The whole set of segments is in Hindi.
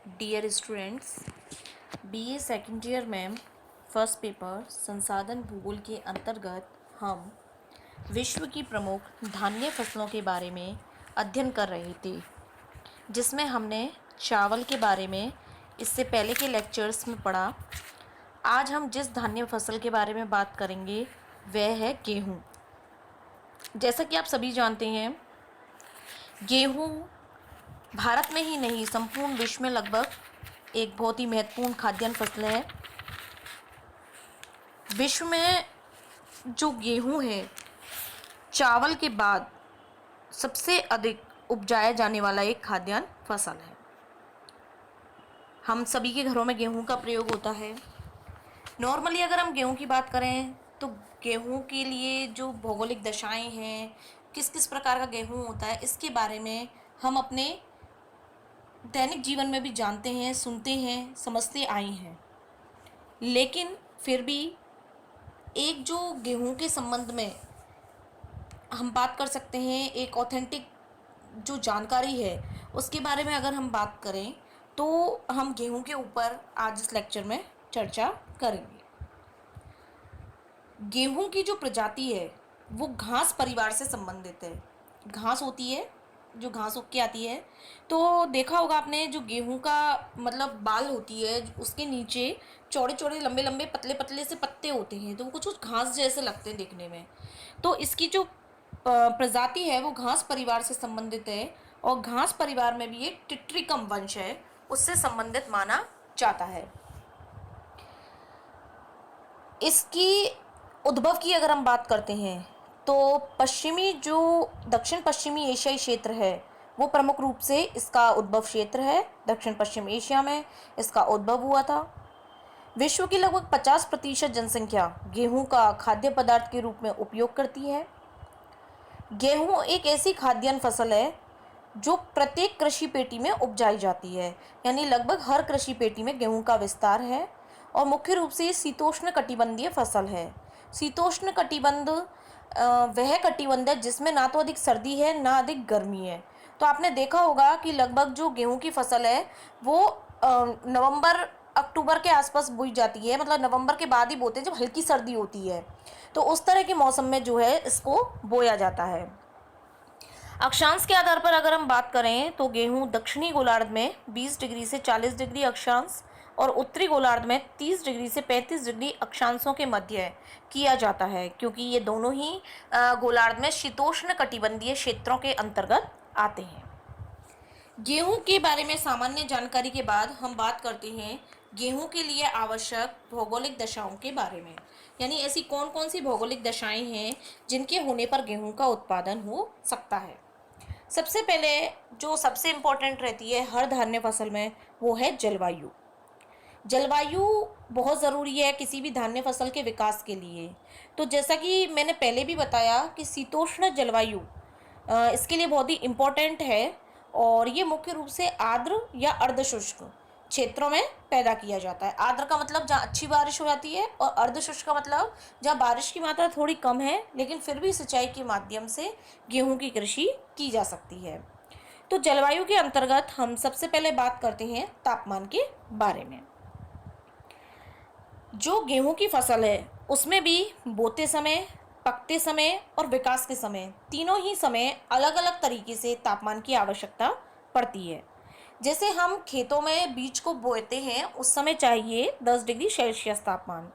Dear students, BA second year में फर्स्ट पेपर संसाधन भूगोल के अंतर्गत हम विश्व की प्रमुख धान्य फसलों के बारे में अध्ययन कर रहे थे, जिसमें हमने चावल के बारे में इससे पहले के लेक्चर्स में पढ़ा। आज हम जिस धान्य फसल के बारे में बात करेंगे वह है गेहूँ। जैसा कि आप सभी जानते हैं, गेहूँ भारत में ही नहीं संपूर्ण विश्व में लगभग एक बहुत ही महत्वपूर्ण खाद्यान्न फसल है। विश्व में जो गेहूं है, चावल के बाद सबसे अधिक उपजाया जाने वाला एक खाद्यान्न फसल है। हम सभी के घरों में गेहूं का प्रयोग होता है। नॉर्मली अगर हम गेहूं की बात करें तो गेहूं के लिए जो भौगोलिक दशाएं हैं, किस किस प्रकार का गेहूं होता है, इसके बारे में हम अपने दैनिक जीवन में भी जानते हैं, सुनते हैं, समझते आए हैं। लेकिन फिर भी एक जो गेहूं के संबंध में हम बात कर सकते हैं, एक ऑथेंटिक जो जानकारी है उसके बारे में अगर हम बात करें तो हम गेहूं के ऊपर आज इस लेक्चर में चर्चा करेंगे। गेहूं की जो प्रजाति है वो घास परिवार से संबंधित है। घास होती है जो घास उग के आती है, तो देखा होगा आपने, जो गेहूं का मतलब बाल होती है उसके नीचे चौड़े चौड़े लंबे लंबे पतले पतले से पत्ते होते हैं, तो वो कुछ कुछ घास जैसे लगते हैं देखने में। तो इसकी जो प्रजाति है वो घास परिवार से संबंधित है, और घास परिवार में भी एक टिट्रिकम वंश है, उससे संबंधित माना जाता है। इसकी उद्भव की अगर हम बात करते हैं तो पश्चिमी जो दक्षिण पश्चिमी एशियाई क्षेत्र है वो प्रमुख रूप से इसका उद्भव क्षेत्र है। दक्षिण पश्चिम एशिया में इसका उद्भव हुआ था। विश्व की लगभग 50% जनसंख्या गेहूं का खाद्य पदार्थ के रूप में उपयोग करती है। गेहूं एक ऐसी खाद्यान्न फसल है जो प्रत्येक कृषि पेटी में उपजाई जाती है, यानी लगभग हर कृषि पेटी में गेहूं का विस्तार है। और मुख्य रूप से शीतोष्ण कटिबंधीय फसल है। शीतोष्ण कटिबंध वह कटिबंध है जिसमें ना तो अधिक सर्दी है ना अधिक गर्मी है। तो आपने देखा होगा कि लगभग जो गेहूं की फसल है वो नवंबर अक्टूबर के आसपास बोई जाती है, मतलब नवंबर के बाद ही बोते हैं जब हल्की सर्दी होती है। तो उस तरह के मौसम में जो है इसको बोया जाता है। अक्षांश के आधार पर अगर हम बात करें तो गेहूं दक्षिणी गोलार्ध में 20 डिग्री से 40 डिग्री अक्षांश और उत्तरी गोलार्ध में 30 डिग्री से 35 डिग्री अक्षांशों के मध्य किया जाता है, क्योंकि ये दोनों ही गोलार्ध में शीतोष्ण कटिबंधीय क्षेत्रों के अंतर्गत आते हैं। गेहूं के बारे में सामान्य जानकारी के बाद हम बात करते हैं गेहूं के लिए आवश्यक भौगोलिक दशाओं के बारे में, यानी ऐसी कौन कौन सी भौगोलिक दशाएं हैं जिनके होने पर गेहूं का उत्पादन हो सकता है। सबसे पहले जो सबसे इम्पोर्टेंट रहती है हर धान्य फसल में वो है जलवायु। जलवायु बहुत ज़रूरी है किसी भी धान्य फसल के विकास के लिए। तो जैसा कि मैंने पहले भी बताया कि शीतोष्ण जलवायु इसके लिए बहुत ही इम्पोर्टेंट है, और ये मुख्य रूप से आर्द्र या अर्धशुष्क क्षेत्रों में पैदा किया जाता है। आर्द्र का मतलब जहाँ अच्छी बारिश हो जाती है, और अर्धशुष्क का मतलब जहाँ बारिश की मात्रा थोड़ी कम है लेकिन फिर भी सिंचाई के माध्यम से गेहूं की कृषि की जा सकती है। तो जलवायु के अंतर्गत हम सबसे पहले बात करते हैं तापमान के बारे में। जो गेहूं की फसल है उसमें भी बोते समय, पकते समय और विकास के समय, तीनों ही समय अलग अलग तरीके से तापमान की आवश्यकता पड़ती है। जैसे हम खेतों में बीज को बोते हैं उस समय चाहिए 10 डिग्री सेल्सियस तापमान।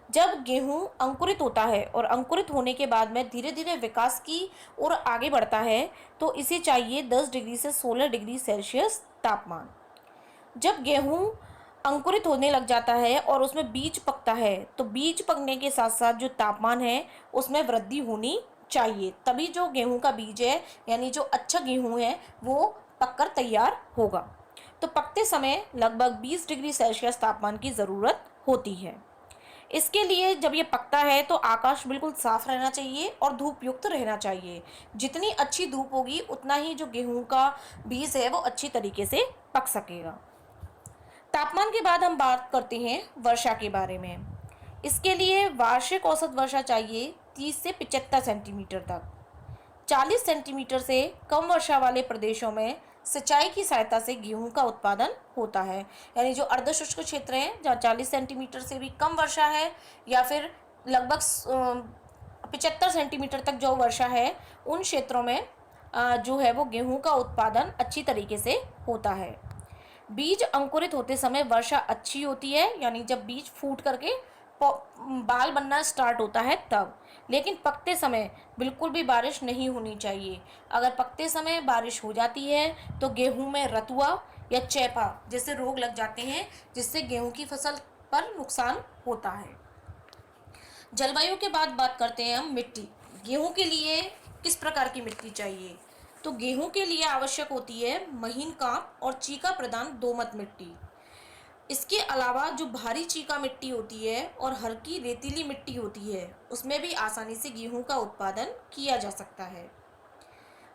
जब गेहूं अंकुरित होता है और अंकुरित होने के बाद में धीरे धीरे विकास की ओर आगे बढ़ता है तो इसे चाहिए 10 डिग्री से 16 डिग्री सेल्सियस तापमान। जब गेहूं अंकुरित होने लग जाता है और उसमें बीज पकता है तो बीज पकने के साथ साथ जो तापमान है उसमें वृद्धि होनी चाहिए, तभी जो गेहूं का बीज है यानी जो अच्छा गेहूं है वो पककर तैयार होगा। तो पकते समय लगभग 20 डिग्री सेल्सियस तापमान की ज़रूरत होती है। इसके लिए जब ये पकता है तो आकाश बिल्कुल साफ रहना चाहिए और धूप युक्त रहना चाहिए। जितनी अच्छी धूप होगी उतना ही जो गेहूं का बीज है वो अच्छी तरीके से पक सकेगा। तापमान के बाद हम बात करते हैं वर्षा के बारे में। इसके लिए वार्षिक औसत वर्षा चाहिए 30 से 75 सेंटीमीटर तक। 40 सेंटीमीटर से कम वर्षा वाले प्रदेशों में सिंचाई की सहायता से गेहूं का उत्पादन होता है। यानी जो अर्ध शुष्क क्षेत्र हैं जहाँ 40 सेंटीमीटर से भी कम वर्षा है या फिर लगभग 75 सेंटीमीटर तक जो वर्षा है, उन क्षेत्रों में जो है वो गेहूं का उत्पादन अच्छी तरीके से होता है। बीज अंकुरित होते समय वर्षा अच्छी होती है, यानी जब बीज फूट करके बाल बनना स्टार्ट होता है तब। लेकिन पकते समय बिल्कुल भी बारिश नहीं होनी चाहिए। अगर पकते समय बारिश हो जाती है तो गेहूं में रतुआ या चैपा जैसे रोग लग जाते हैं, जिससे गेहूं की फसल पर नुकसान होता है। जलवायु के बाद बात करते हैं हम मिट्टी। गेहूं के लिए किस प्रकार की मिट्टी चाहिए? तो गेहूं के लिए आवश्यक होती है महीन कांप और चीका प्रदान दोमट मिट्टी। इसके अलावा जो भारी चीका मिट्टी होती है और हल्की रेतीली मिट्टी होती है, उसमें भी आसानी से गेहूं का उत्पादन किया जा सकता है।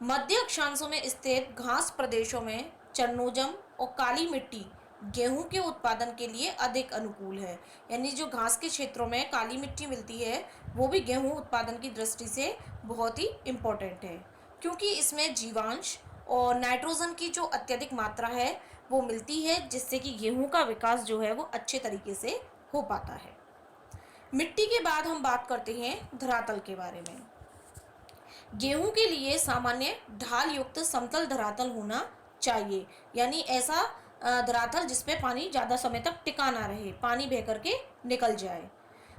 मध्य अक्षांशों में स्थित घास प्रदेशों में चरनोजम और काली मिट्टी गेहूं के उत्पादन के लिए अधिक अनुकूल है। यानी जो घास के क्षेत्रों में काली मिट्टी मिलती है, वो भी गेहूं उत्पादन की दृष्टि से बहुत ही इम्पोर्टेंट है, क्योंकि इसमें जीवांश और नाइट्रोजन की जो अत्यधिक मात्रा है वो मिलती है, जिससे कि गेहूं का विकास जो है वो अच्छे तरीके से हो पाता है। मिट्टी के बाद हम बात करते हैं धरातल के बारे में। गेहूं के लिए सामान्य ढाल युक्त समतल धरातल होना चाहिए, यानी ऐसा धरातल जिसपे पानी ज़्यादा समय तक टिका ना रहे, पानी बह करके निकल जाए।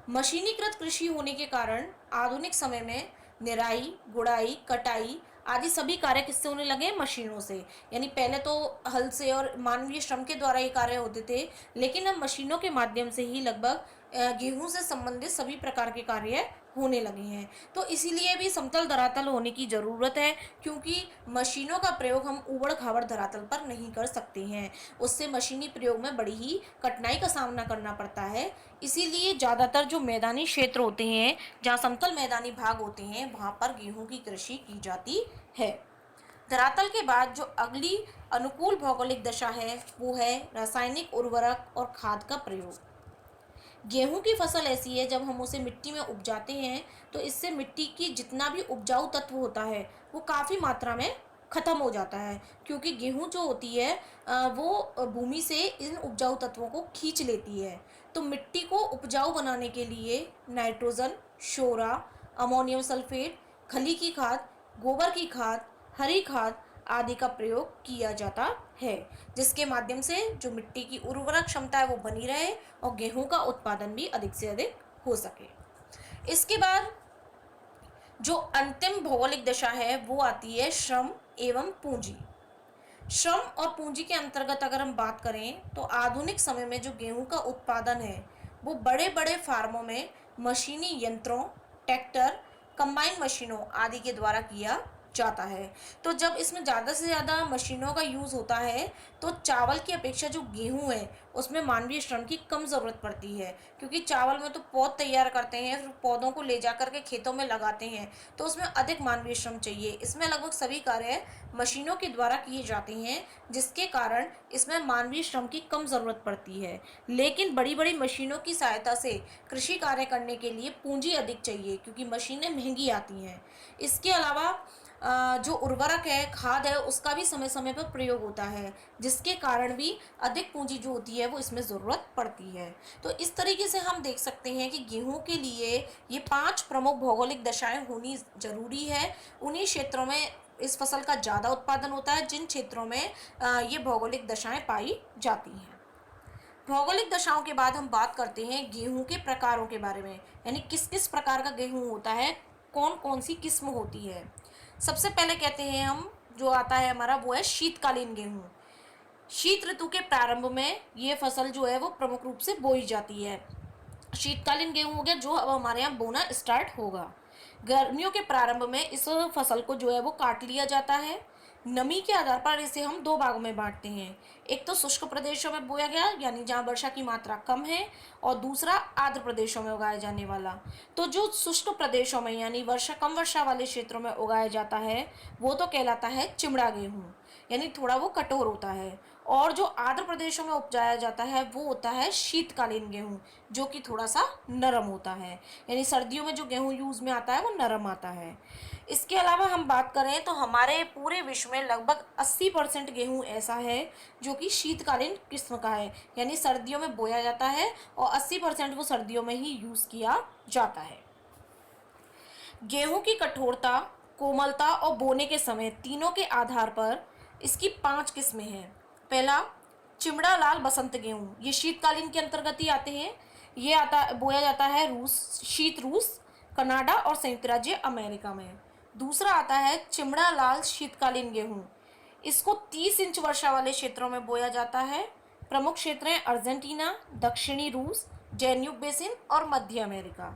मशीनीकृत कृषि होने के कारण आधुनिक समय में निराई, गुड़ाई, कटाई आदि सभी कार्य किससे होने लगे? मशीनों से। यानी पहले तो हल से और मानवीय श्रम के द्वारा ये कार्य होते थे, लेकिन अब मशीनों के माध्यम से ही लगभग गेहूं से संबंधित सभी प्रकार के कार्य होने लगे हैं। तो इसीलिए भी समतल धरातल होने की ज़रूरत है, क्योंकि मशीनों का प्रयोग हम ऊबड़ खाबड़ धरातल पर नहीं कर सकते हैं। उससे मशीनी प्रयोग में बड़ी ही कठिनाई का सामना करना पड़ता है। इसीलिए ज़्यादातर जो मैदानी क्षेत्र होते हैं, जहाँ समतल मैदानी भाग होते हैं, वहाँ पर गेहूं की कृषि की जाती है। धरातल के बाद जो अगली अनुकूल भौगोलिक दशा है वो है रासायनिक उर्वरक और खाद का प्रयोग। गेहूं की फसल ऐसी है, जब हम उसे मिट्टी में उपजाते हैं तो इससे मिट्टी की जितना भी उपजाऊ तत्व होता है वो काफ़ी मात्रा में ख़त्म हो जाता है, क्योंकि गेहूं जो होती है वो भूमि से इन उपजाऊ तत्वों को खींच लेती है। तो मिट्टी को उपजाऊ बनाने के लिए नाइट्रोजन, शोरा, अमोनियम सल्फेट, खली की खाद, गोबर की खाद, हरी खाद आदि का प्रयोग किया जाता है, जिसके माध्यम से जो मिट्टी की उर्वरक क्षमता है वो बनी रहे और गेहूं का उत्पादन भी अधिक से अधिक हो सके। इसके बाद जो अंतिम भौगोलिक दशा है वो आती है श्रम एवं पूंजी। श्रम और पूंजी के अंतर्गत अगर हम बात करें तो आधुनिक समय में जो गेहूं का उत्पादन है वो बड़े बड़े फार्मों में मशीनी यंत्रों, ट्रैक्टर, कंबाइन मशीनों आदि के द्वारा किया जाता है। तो जब इसमें ज़्यादा से ज़्यादा मशीनों का यूज़ होता है तो चावल की अपेक्षा जो गेहूं है उसमें मानवीय श्रम की कम ज़रूरत पड़ती है, क्योंकि चावल में तो पौध तैयार करते हैं, फिर पौधों को ले जा करके खेतों में लगाते हैं, तो उसमें अधिक मानवीय श्रम चाहिए। इसमें लगभग सभी कार्य मशीनों के द्वारा किए जाते हैं, जिसके कारण इसमें मानवीय श्रम की कम ज़रूरत पड़ती है। लेकिन बड़ी बड़ी मशीनों की सहायता से कृषि कार्य करने के लिए पूंजी अधिक चाहिए, क्योंकि मशीनें महंगी आती हैं। इसके अलावा जो उर्वरक है, खाद है, उसका भी समय समय पर प्रयोग होता है, जिसके कारण भी अधिक पूंजी जो होती है वो इसमें ज़रूरत पड़ती है। तो इस तरीके से हम देख सकते हैं कि गेहूं के लिए ये 5 प्रमुख भौगोलिक दशाएं होनी ज़रूरी है। उन्हीं क्षेत्रों में इस फसल का ज़्यादा उत्पादन होता है जिन क्षेत्रों में ये भौगोलिक दशाएं पाई जाती हैं। भौगोलिक दशाओं के बाद हम बात करते हैं गेहूं के प्रकारों के बारे में, यानी किस किस प्रकार का गेहूं होता है, कौन कौन सी किस्म होती है। सबसे पहले कहते हैं हम, जो आता है हमारा वो है शीतकालीन गेहूं। शीत ऋतु के प्रारंभ में ये फसल जो है वो प्रमुख रूप से बोई जाती है। शीतकालीन गेहूं हो गया जो अब हमारे यहाँ बोना स्टार्ट होगा। गर्मियों के प्रारंभ में इस फसल को जो है वो काट लिया जाता है। नमी के आधार पर इसे हम 2 भागों में बांटते हैं। एक तो शुष्क प्रदेशों में बोया गया, यानी जहाँ वर्षा की मात्रा कम है, और दूसरा आर्द्र प्रदेशों में उगाया जाने वाला। तो जो शुष्क प्रदेशों में यानी कम वर्षा वाले क्षेत्रों में उगाया जाता है वो तो कहलाता है चिमड़ा गेहूँ, यानी थोड़ा वो कठोर होता है। और जो आर्द्र प्रदेशों में उपजाया जाता है वो होता है शीतकालीन गेहूं, जो कि थोड़ा सा नरम होता है, यानी सर्दियों में जो गेहूं यूज में आता है वो नरम आता है। इसके अलावा हम बात करें तो हमारे पूरे विश्व में लगभग 80% गेहूं ऐसा है जो कि शीतकालीन किस्म का है, यानी सर्दियों में बोया जाता है और 80% वो सर्दियों में ही यूज किया जाता है। गेहूं की कठोरता, कोमलता और बोने के समय तीनों के आधार पर इसकी 5 किस्में हैं। पहला, चिमड़ा लाल बसंत गेहूं, ये शीतकालीन के अंतर्गत ही आते हैं। ये बोया जाता है रूस, कनाडा और संयुक्त राज्य अमेरिका में। दूसरा आता है चिमड़ा लाल शीतकालीन गेहूं, इसको 30 इंच वर्षा वाले क्षेत्रों में बोया जाता है। प्रमुख क्षेत्र हैं अर्जेंटीना, दक्षिणी रूस, डैन्यूब बेसिन और मध्य अमेरिका।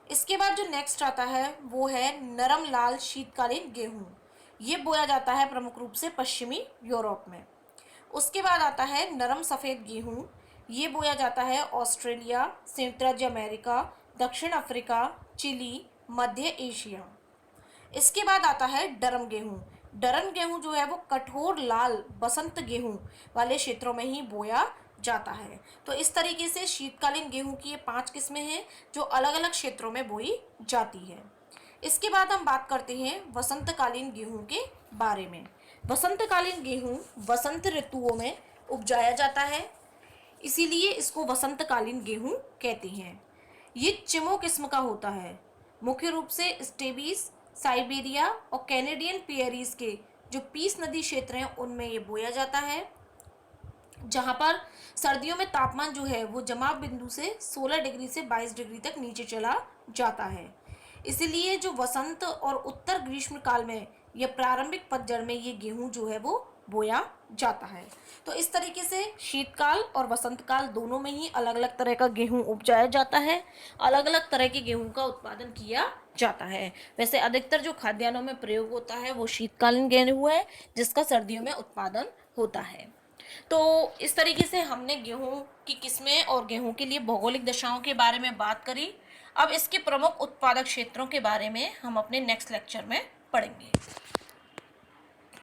इसके बाद जो नेक्स्ट आता है वो है नरम लाल शीतकालीन गेहूं, ये बोया जाता है प्रमुख रूप से पश्चिमी यूरोप में। उसके बाद आता है नरम सफ़ेद गेहूं, ये बोया जाता है ऑस्ट्रेलिया, संयुक्त राज्य अमेरिका, दक्षिण अफ्रीका, चिली, मध्य एशिया। इसके बाद आता है डरम गेहूं। डरम गेहूं जो है वो कठोर लाल बसंत गेहूं वाले क्षेत्रों में ही बोया जाता है। तो इस तरीके से शीतकालीन गेहूं की ये 5 किस्में हैं जो अलग अलग क्षेत्रों में बोई जाती है। इसके बाद हम बात करते हैं वसंतकालीन गेहूं के बारे में। वसंतकालीन गेहूं वसंत ऋतुओं में उपजाया जाता है, इसीलिए इसको वसंतकालीन गेहूं कहते हैं। ये चिमो किस्म का होता है, मुख्य रूप से स्टेबीज, साइबेरिया और कैनेडियन पियरीज के जो पीस नदी क्षेत्र हैं उनमें ये बोया जाता है, जहाँ पर सर्दियों में तापमान जो है वो जमाव बिंदु से 16 डिग्री से 22 डिग्री तक नीचे चला जाता है। इसलिए जो वसंत और उत्तर ग्रीष्म काल में या प्रारंभिक पतझड़ में ये गेहूं जो है वो बोया जाता है। तो इस तरीके से शीतकाल और वसंत काल दोनों में ही अलग अलग तरह का गेहूं उपजाया जाता है, अलग अलग तरह के गेहूं का उत्पादन किया जाता है। वैसे अधिकतर जो खाद्यान्नों में प्रयोग होता है वो शीतकालीन गेहूं है, जिसका सर्दियों में उत्पादन होता है। तो इस तरीके से हमने गेहूं की किस्में और गेहूं के लिए भौगोलिक दशाओं के बारे में बात करी। अब इसके प्रमुख उत्पादक क्षेत्रों के बारे में हम अपने नेक्स्ट लेक्चर में पढ़ेंगे।